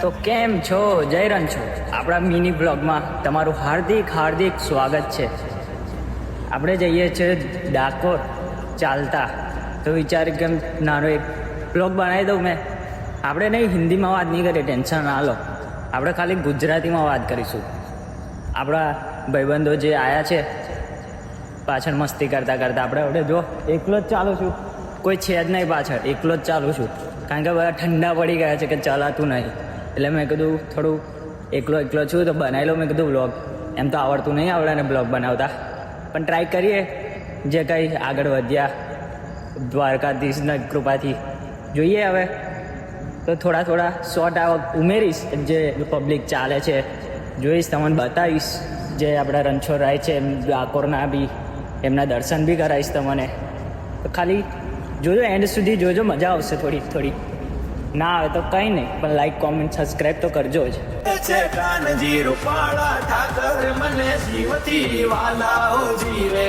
તો કેમ છો, જયરન છો? આપણા મિની બ્લોગમાં તમારું હાર્દિક હાર્દિક સ્વાગત છે. આપણે જઈએ છીએ ડાકોર ચાલતા, તો વિચાર્યું કેમ નાનો એક બ્લોગ બનાવી દઉં મેં. આપણે નહીં, હિન્દીમાં વાત નહીં કરીએ, ટેન્શન ના લો. આપણે ખાલી ગુજરાતીમાં વાત કરીશું. આપણા ભાઈબંધો જે આવ્યા છે પાછળ મસ્તી કરતાં કરતાં, આપણે હવે જો એકલો જ ચાલું છું, કોઈ છે જ નહીં પાછળ, એકલો જ ચાલું છું. કારણ કે બધા ઠંડા પડી ગયા છે કે ચલાતું નહીં, એટલે મેં કીધું થોડું એકલો છું તો બનાવી લો. મેં કીધું બ્લોગ, એમ તો આવડતું નહીં આવડે ને બ્લોગ બનાવતા, પણ ટ્રાય કરીએ. જે કંઈ આગળ વધ્યા દ્વારકાધીશના કૃપાથી, જોઈએ હવે તો થોડા શોર્ટ ઉમેરીશ, જે પબ્લિક ચાલે છે જોઈશ, તમને બતાવીશ. જે આપણા રણછોડરાય છે એમ ડાકોરના બી, એમના દર્શન બી કરાવીશ તમને. તો ખાલી જોજો, એન્ડ સુધી જોજો, મજા આવશે થોડી. ના આવે તો કંઈ નહીં, પણ લાઈક કોમેન્ટ સબસ્ક્રાઈબ તો કરજો જ. કાનજી રૂપાળા ઠાકર મને જીવતી વાલાઓ જીવે.